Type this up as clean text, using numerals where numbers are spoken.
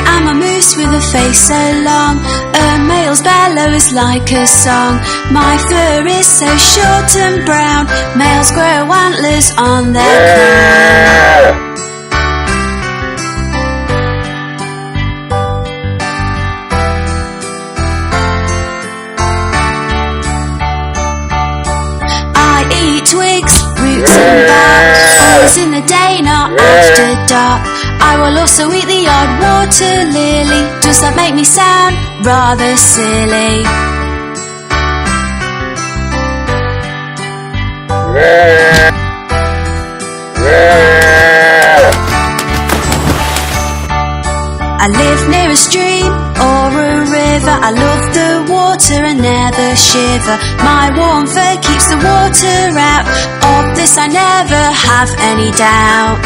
am a moose with a face so long. A male's bellow is like a song. My fur is so short and brown. Males grow antlers on their crown. I eat twigs, roots and bark, always in the day, not after dark. I will also eat the odd water lily. Does that make me sound rather silly? I live near a stream or a river. I love the water and never shiver. My warm fur keeps the water out. Of this I never have any doubt.